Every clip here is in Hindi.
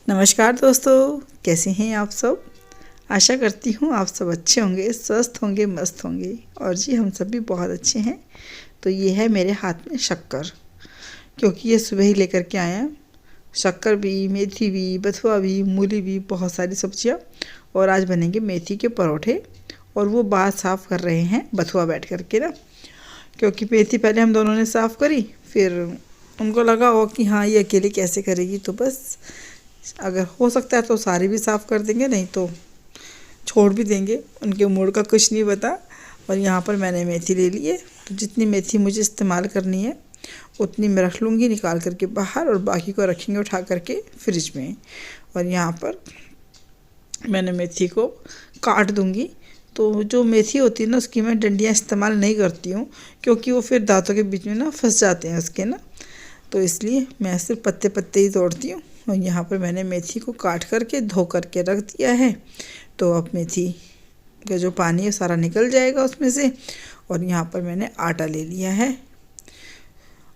नमस्कार दोस्तों, कैसे हैं आप सब। आशा करती हूँ आप सब अच्छे होंगे, स्वस्थ होंगे, मस्त होंगे। और जी हम सब भी बहुत अच्छे हैं। तो ये है मेरे हाथ में शक्कर, क्योंकि ये सुबह ही लेकर के आए हैं। शक्कर भी, मेथी भी, बथुआ भी, मूली भी, बहुत सारी सब्जियाँ। और आज बनेंगे मेथी के परोठे। और वो बाहर साफ़ कर रहे हैं बथुआ बैठ कर के ना, क्योंकि मेथी पहले हम दोनों ने साफ़ करी, फिर उनको लगा हो कि हाँ ये अकेले कैसे करेगी, तो बस अगर हो सकता है तो सारी भी साफ़ कर देंगे, नहीं तो छोड़ भी देंगे। उनके मूड का कुछ नहीं पता। और यहाँ पर मैंने मेथी ले ली है, तो जितनी मेथी मुझे इस्तेमाल करनी है उतनी मैं रख लूँगी निकाल करके बाहर, और बाकी को रखेंगे उठा करके फ्रिज में। और यहाँ पर मैंने मेथी को काट दूँगी। तो जो मेथी होती है ना, उसकी मैं डंडियाँ इस्तेमाल नहीं करती हूँ, क्योंकि वो फिर दांतों के बीच में ना फंस जाते हैं उसके ना, तो इसलिए मैं सिर्फ पत्ते पत्ते ही तोड़ती हूँ। और यहाँ पर मैंने मेथी को काट करके धो करके रख दिया है। तो अब मेथी का जो पानी है सारा निकल जाएगा उसमें से। और यहाँ पर मैंने आटा ले लिया है,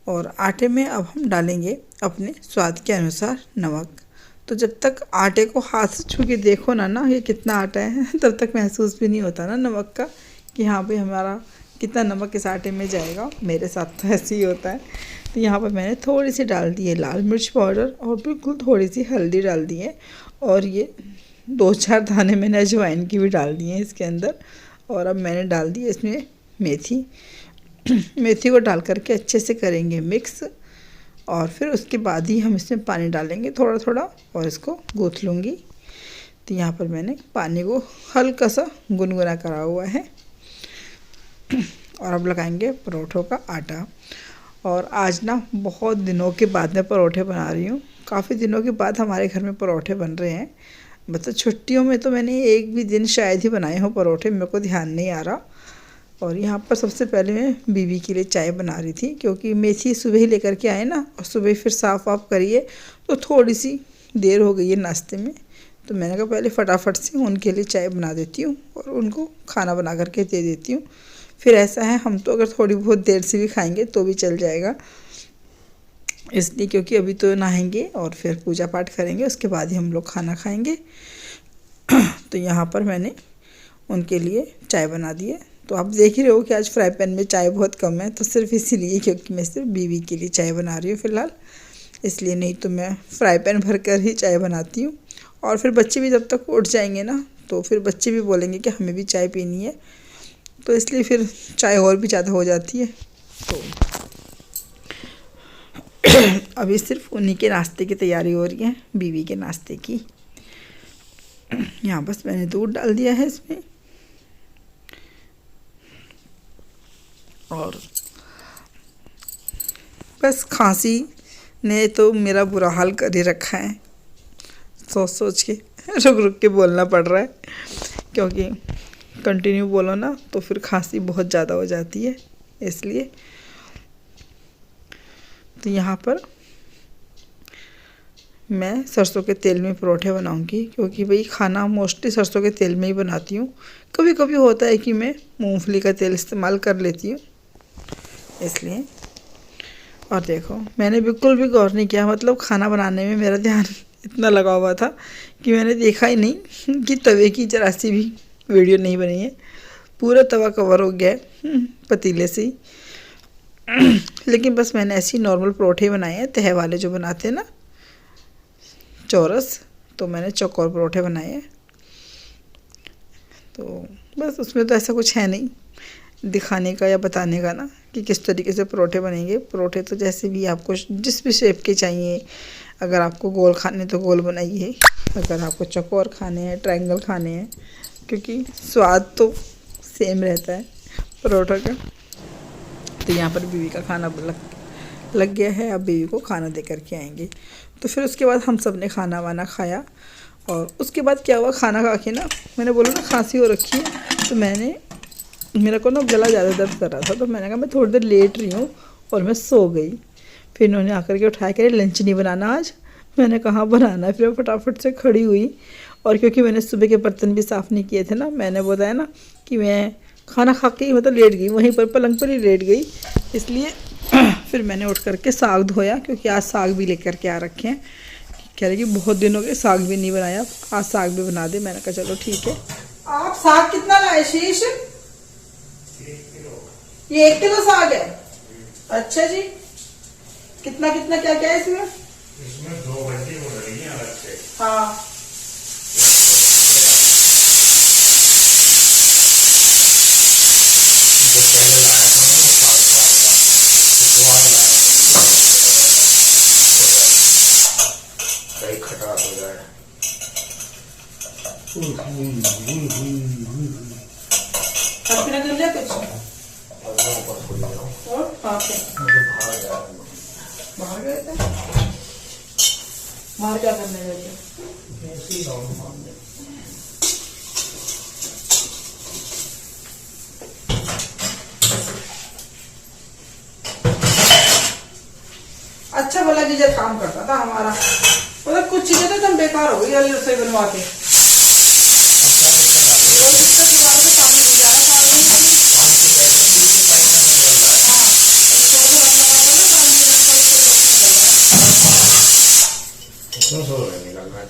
और आटे में अब हम डालेंगे अपने स्वाद के अनुसार नमक। तो जब तक आटे को हाथ से छू के देखो ना ये कितना आटा है तब तक महसूस भी नहीं होता ना नमक का, कि हाँ भाई हमारा कितना नमक इस आटे में जाएगा। मेरे साथ तो ऐसे ही होता है। तो यहाँ पर मैंने थोड़ी सी डाल दी है लाल मिर्च पाउडर, और बिल्कुल थोड़ी सी हल्दी डाल दी है। और ये 2-4 दाने मैंने अजवाइन की भी डाल दी हैं इसके अंदर। और अब मैंने डाल दी है इसमें मेथी। मेथी को डाल करके अच्छे से करेंगे मिक्स, और फिर उसके बाद ही हम इसमें पानी डालेंगे थोड़ा थोड़ा, और इसको गूँथ लूँगी। तो यहाँ पर मैंने पानी को हल्का सा गुनगुना करा हुआ है। और अब लगाएंगे परोठों का आटा। और आज ना बहुत दिनों के बाद मैं परोठे बना रही हूँ। काफ़ी दिनों के बाद हमारे घर में परोठे बन रहे हैं। मतलब छुट्टियों में तो मैंने एक भी दिन शायद ही बनाए हो परोठे, मेरे को ध्यान नहीं आ रहा। और यहाँ पर सबसे पहले मैं बीवी के लिए चाय बना रही थी, क्योंकि मेथी सुबह ही लेकर के आए ना, और सुबह फिर साफ़ वाफ करिए तो थोड़ी सी देर हो गई है नाश्ते में। तो मैंने कहा पहले फटाफट से उनके लिए चाय बना देती हूँ और उनको खाना बना करके दे देती हूँ। फिर ऐसा है, हम तो अगर थोड़ी बहुत देर से भी खाएंगे तो भी चल जाएगा, इसलिए क्योंकि अभी तो नहाएंगे और फिर पूजा पाठ करेंगे, उसके बाद ही हम लोग खाना खाएंगे। तो यहाँ पर मैंने उनके लिए चाय बना दी है। तो आप देख ही रहे हो कि आज फ्राई पैन में चाय बहुत कम है, तो सिर्फ इसीलिए क्योंकि मैं सिर्फ बीवी के लिए चाय बना रही हूँ फ़िलहाल, इसलिए। नहीं तो मैं फ्राई पैन भर कर ही चाय बनाती हूँ। और फिर बच्चे भी जब तक उठ जाएंगे ना, तो फिर बच्चे भी बोलेंगे कि हमें भी चाय पीनी है, तो इसलिए फिर चाय और भी ज़्यादा हो जाती है। तो अभी सिर्फ उन्हीं के नाश्ते की तैयारी हो रही है, बीवी के नाश्ते की। यहाँ बस मैंने दूध डाल दिया है इसमें, और बस खांसी ने तो मेरा बुरा हाल कर ही रखा है। सोच सोच के रुक रुक के बोलना पड़ रहा है, क्योंकि कंटिन्यू बोलो ना तो फिर खांसी बहुत ज़्यादा हो जाती है, इसलिए। तो यहाँ पर मैं सरसों के तेल में परोठे बनाऊंगी, क्योंकि भाई खाना मोस्टली सरसों के तेल में ही बनाती हूँ। कभी कभी होता है कि मैं मूंगफली का तेल इस्तेमाल कर लेती हूँ, इसलिए। और देखो मैंने बिल्कुल भी गौर नहीं किया, मतलब खाना बनाने में मेरा ध्यान इतना लगा हुआ था कि मैंने देखा ही नहीं कि तवे की जरा सी भी वीडियो नहीं बनी है। पूरा तवा कवर हो गया है पतीले से ही। लेकिन बस मैंने ऐसे ही नॉर्मल परोठे बनाए हैं, तहे वाले जो बनाते हैं ना, चौरस। तो मैंने चौकोर परोठे बनाए हैं। तो बस उसमें तो ऐसा कुछ है नहीं दिखाने का या बताने का ना, कि किस तरीके से परोठे बनेंगे। परोठे तो जैसे भी आपको जिस भी शेप के चाहिए, अगर आपको गोल खाने तो गोल बनाइए, अगर आपको चौकोर खाने हैं, ट्रायंगल खाने हैं, क्योंकि स्वाद तो सेम रहता है परोठा का। तो यहाँ पर बीवी का खाना लग गया है, अब बीवी को खाना दे करके आएंगे। तो फिर उसके बाद हम सब ने खाना वाना खाया। और उसके बाद क्या हुआ, खाना खा के ना मैंने बोला ना खांसी हो रखी है, तो मेरे को ना गला ज़्यादा दर्द कर रहा था, तो मैंने कहा मैं थोड़ी देर लेट रही हूँ, और मैं सो गई। फिर इन्होंने आकर के उठाया कि लंच नहीं बनाना आज। मैंने कहा बनाना है। फिर मैं फटाफट से खड़ी हुई, और क्योंकि मैंने सुबह के बर्तन भी साफ़ नहीं किए थे ना, मैंने बताया ना कि मैं खाना खा के ही मतलब लेट गई, वहीं पर पलंग पर ही लेट गई, इसलिए। फिर मैंने उठ करके साग धोया, क्योंकि आज साग भी लेकर के आ रखे हैं, कह रही कि बहुत दिन हो गए साग भी नहीं बनाया, आज साग भी बना दे। मैंने कहा चलो ठीक है। आप साग कितना लाए शीश? ये 1 किलो साग है। अच्छा जी, कितना कितना क्या क्या है इसमें? इसमें 2 बंडी हो रही है अलग से। हाँ, खटास हो जाए। पीना कर लिया कुछ और बाहर गए थे। बाहर क्या करने गए थे? अच्छा भला टीचर काम करता था हमारा, मतलब कुछ चीजें तो एकदम बेकार हो गई वाली रसोई बनवा के।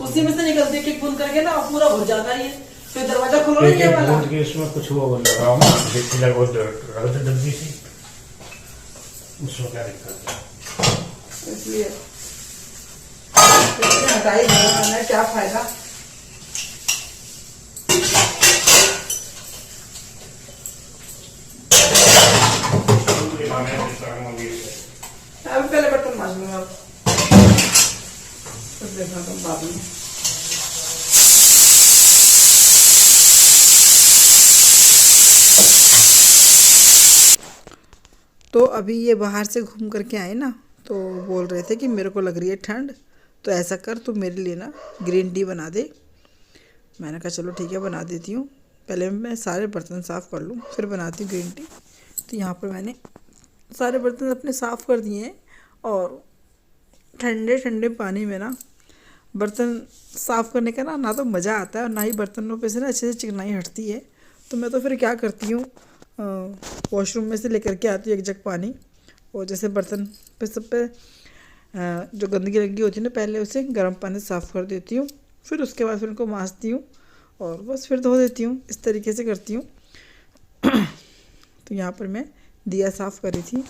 उसी में से निकलती है बूंद करके ना पूरा भर जाता है ये, फिर दरवाजा खोलो नहीं ये वाला। के इसमें कुछ वो लगाओ ना, देखी लगो डब्बी सी, उसमें क्या दिक्कत है? इसलिए हटाई देना, क्या फायदा। अब पहले बर्तन मांज लूंगा, अब देखना तुम बाद में। तो अभी ये बाहर से घूम करके आए ना, तो बोल रहे थे कि मेरे को लग रही है ठंड, तो ऐसा कर तू मेरे लिए ना ग्रीन टी बना दे। मैंने कहा चलो ठीक है बना देती हूँ, पहले मैं सारे बर्तन साफ़ कर लूँ फिर बनाती हूँ ग्रीन टी। तो यहाँ पर मैंने सारे बर्तन अपने साफ़ कर दिए हैं, और ठंडे ठंडे पानी में ना बर्तन साफ़ करने का ना तो मज़ा आता है और ना ही बर्तनों पे से ना अच्छे से चिकनाई हटती है। तो मैं तो फिर क्या करती हूँ, वॉशरूम में से लेकर के आती हूँ 1 जग पानी, और जैसे बर्तन पे सब पे जो गंदगी लगी होती है ना, पहले उसे गर्म पानी से साफ़ कर देती हूँ, फिर उसके बाद फिर उनको मांजती हूँ और बस फिर धो देती हूँ। इस तरीके से करती हूँ। तो यहाँ पर मैं दिया साफ़ कर रही थी,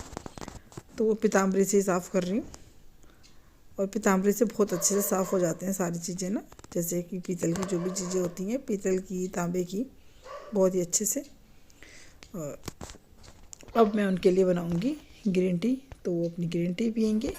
तो वो पीताम्बरी से ही साफ़ कर रही हूँ, और पीताम्बरी से बहुत अच्छे से साफ़ हो जाते हैं सारी चीज़ें ना, जैसे कि पीतल की जो भी चीज़ें होती हैं, पीतल की तांबे की, बहुत ही अच्छे से। और अब मैं उनके लिए बनाऊंगी ग्रीन टी, तो वो अपनी ग्रीन टी पियेंगे।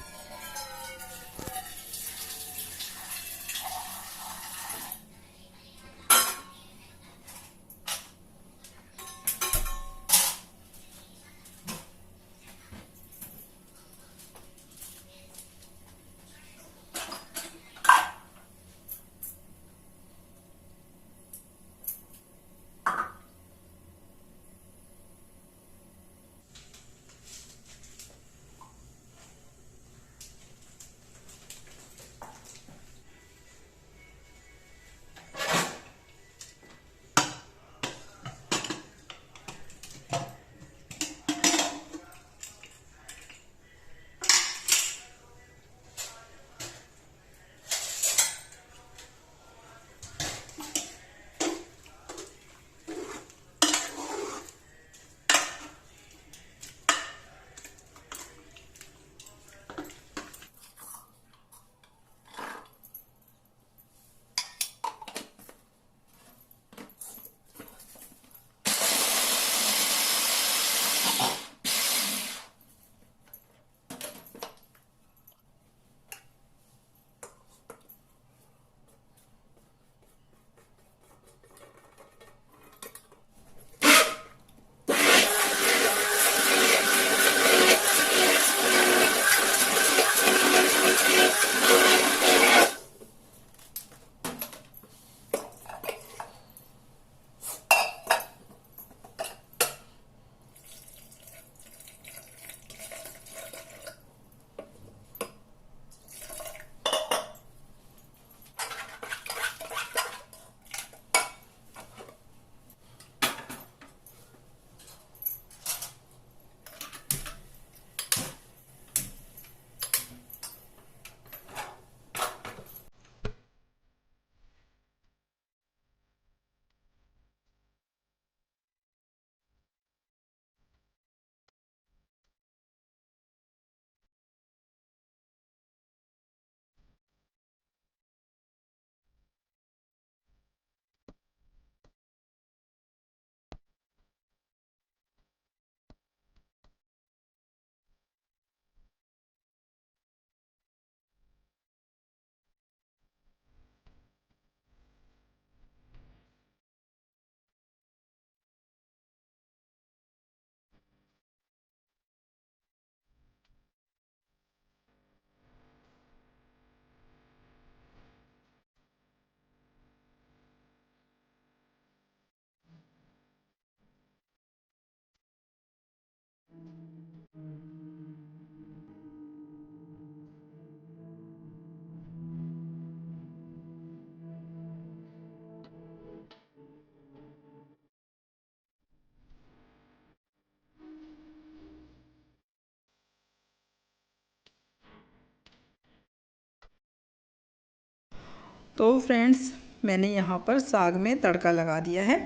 तो फ्रेंड्स, मैंने यहाँ पर साग में तड़का लगा दिया है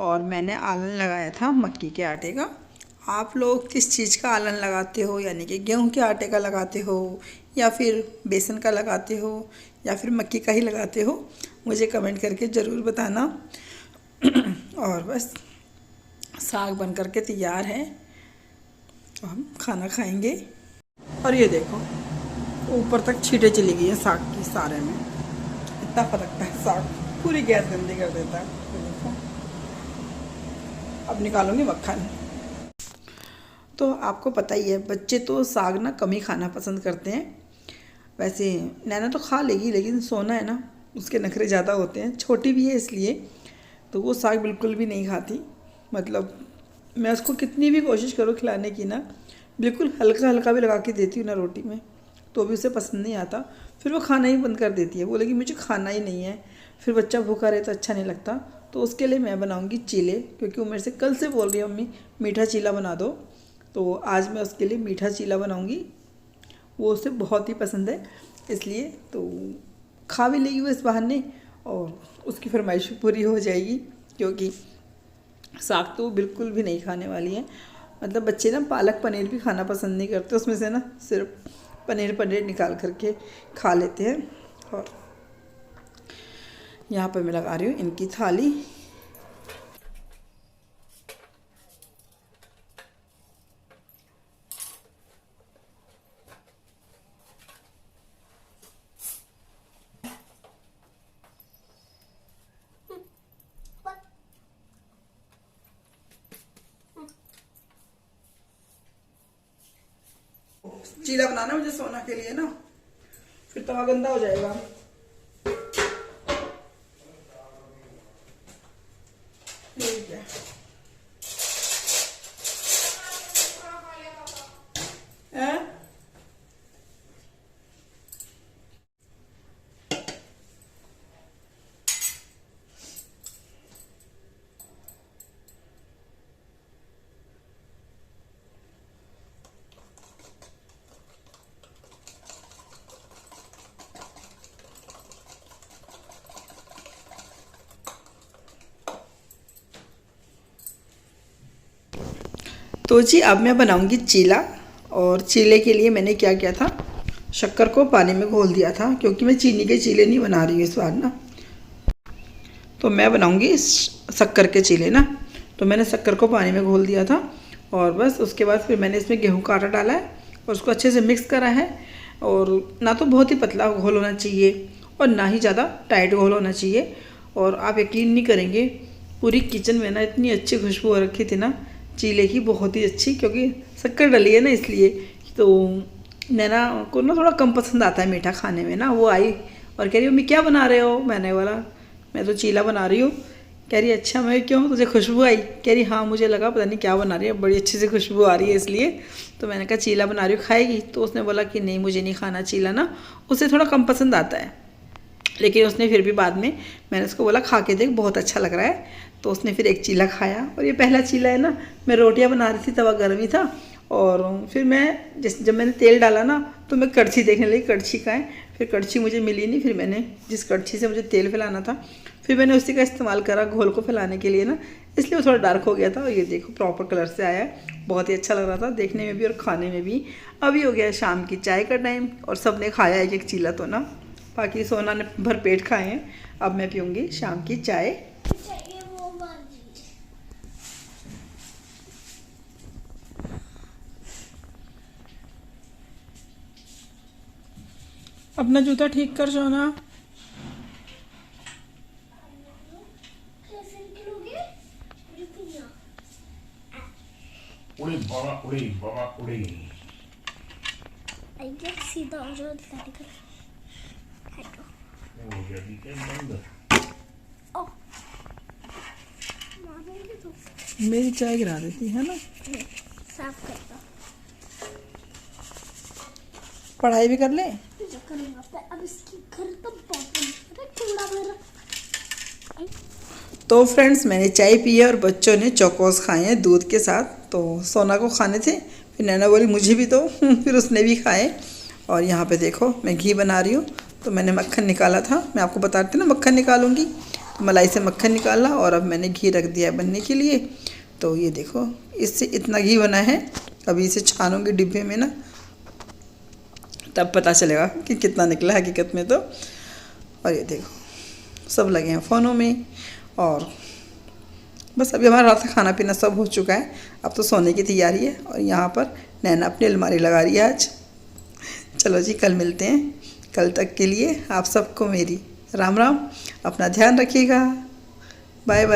और मैंने आलन लगाया था मक्की के आटे का। आप लोग किस चीज़ का आलन लगाते हो, यानी कि गेहूं के आटे का लगाते हो या फिर बेसन का लगाते हो या फिर मक्की का ही लगाते हो, मुझे कमेंट करके ज़रूर बताना। और बस साग बन करके तैयार है, तो हम खाना खाएंगे। और ये देखो, ऊपर तक छींटे चली गई हैं साग की, सारे में इतना फटकता है साग, पूरी गैस गंदी कर देता है। देखो, अब निकालूंगी मक्खन। तो आपको पता ही है, बच्चे तो साग ना कम ही खाना पसंद करते हैं। वैसे नैना तो खा लेगी, लेकिन सोना है ना, उसके नखरे ज़्यादा होते हैं, छोटी भी है इसलिए, तो वो साग बिल्कुल भी नहीं खाती। मतलब मैं उसको कितनी भी कोशिश करूँ खिलाने की ना, बिल्कुल हल्का हल्का भी लगा के देती हूँ ना रोटी में, तो भी उसे पसंद नहीं आता। फिर वो खाना ही बंद कर देती है, बोलेगी मुझे खाना ही नहीं है। फिर बच्चा भूखा रहे तो अच्छा नहीं लगता। तो उसके लिए मैं बनाऊँगी चीले, क्योंकि वो मेरे से कल से बोल रही है मम्मी मीठा चीला बना दो। तो आज मैं उसके लिए मीठा चीला बनाऊँगी, वो उसे बहुत ही पसंद है, इसलिए तो खा भी लेगी वो इस बहाने और उसकी फरमाइश पूरी हो जाएगी। क्योंकि साग तो बिल्कुल भी नहीं खाने वाली है। मतलब बच्चे ना पालक पनीर भी खाना पसंद नहीं करते, उसमें से ना सिर्फ पनीर निकाल करके खा लेते हैं। और यहाँ पर मैं लगा रही हूँ इनकी थाली। चीला बनाना मुझे सोना के लिए ना, फिर तवा गंदा हो जाएगा। ठीक है, तो जी अब मैं बनाऊंगी चीला। और चीले के लिए मैंने क्या किया था, शक्कर को पानी में घोल दिया था, क्योंकि मैं चीनी के चीले नहीं बना रही हूँ इस बार ना। तो मैं बनाऊंगी शक्कर के चीले ना। तो मैंने शक्कर को पानी में घोल दिया था और बस उसके बाद फिर मैंने इसमें गेहूं का आटा डाला है और उसको अच्छे से मिक्स करा है। और ना तो बहुत ही पतला घोल होना चाहिए और ना ही ज़्यादा टाइट घोल होना चाहिए। और आप यकीन नहीं करेंगे, पूरी किचन में ना इतनी अच्छी खुशबू हो रखी थी ना चीले की, बहुत ही अच्छी, क्योंकि शक्कर डली है ना इसलिए। तो नैना को ना थोड़ा कम पसंद आता है मीठा खाने में ना। वो आई और कह रही मम्मी क्या बना रहे हो? मैंने बोला मैं तो चीला बना रही हूँ। कह रही अच्छा, मैं क्यों, तुझे खुशबू आई? कह रही हाँ मुझे लगा पता नहीं क्या बना रही है, बड़ी अच्छी सी खुशबू आ रही है इसलिए। तो मैंने कहा चीला बना रही हूँ, खाएगी? तो उसने बोला कि नहीं मुझे नहीं खाना चीला ना, उसे थोड़ा कम पसंद आता है। लेकिन उसने फिर भी बाद में मैंने उसको बोला खा के देख बहुत अच्छा लग रहा है। तो उसने फिर एक चीला खाया। और ये पहला चीला है ना, मैं रोटियां बना रही थी, तवा गर्म ही था। और फिर मैं जब मैंने तेल डाला ना, तो मैं कड़छी देखने लगी, कड़छी का है। फिर कड़छी मुझे मिली नहीं। फिर मैंने जिस कड़छी से मुझे तेल फैलाना था, फिर मैंने उसी का इस्तेमाल करा घोल को फैलाने के लिए ना, इसलिए वो थोड़ा डार्क हो गया था। और ये देखो प्रॉपर कलर से आया है, बहुत ही अच्छा लग रहा था देखने में भी और खाने में भी। अभी हो गया शाम की चाय का टाइम और सब ने खाया एक एक चीला तो ना, बाकी सोना ने भर पेट खाए हैं। अब मैं पीऊँगी शाम की चाय। अपना जूता ठीक कर सोना। उड़ी बाबा उड़ी बाबा उड़ी। सीधा हो जाओ, दिखा दिखा। हो गया ठीक है बंद। मारेंगे तो मेरी चाय गिरा देती है ना। साफ करता पढ़ाई भी कर ले। जो करूँगा अब इसकी घर तो बहुत कूड़ा भरा। तो फ्रेंड्स मैंने चाय पी है और बच्चों ने चौकोस खाए हैं दूध के साथ। तो सोना को खाने थे, फिर नैना बोली मुझे भी दो फिर उसने भी खाए। और यहाँ पे देखो मैं घी बना रही हूँ, तो मैंने मक्खन निकाला था, मैं आपको बताती ना मक्खन निकालूंगी, तो मलाई से मक्खन निकाला और अब मैंने घी रख दिया है बनने के लिए। तो ये देखो इससे इतना घी बना है, अभी इसे छानूंगी डिब्बे में ना, तब पता चलेगा कि कितना निकला हकीकत में। तो और ये देखो सब लगे हैं फ़ोनों में, और बस अभी हमारा रात का खाना पीना सब हो चुका है, अब तो सोने की तैयारी है। और यहाँ पर नैना अपनी अलमारी लगा रही है आज। चलो जी कल मिलते हैं, कल तक के लिए आप सबको मेरी राम राम, अपना ध्यान रखिएगा, बाय बाय।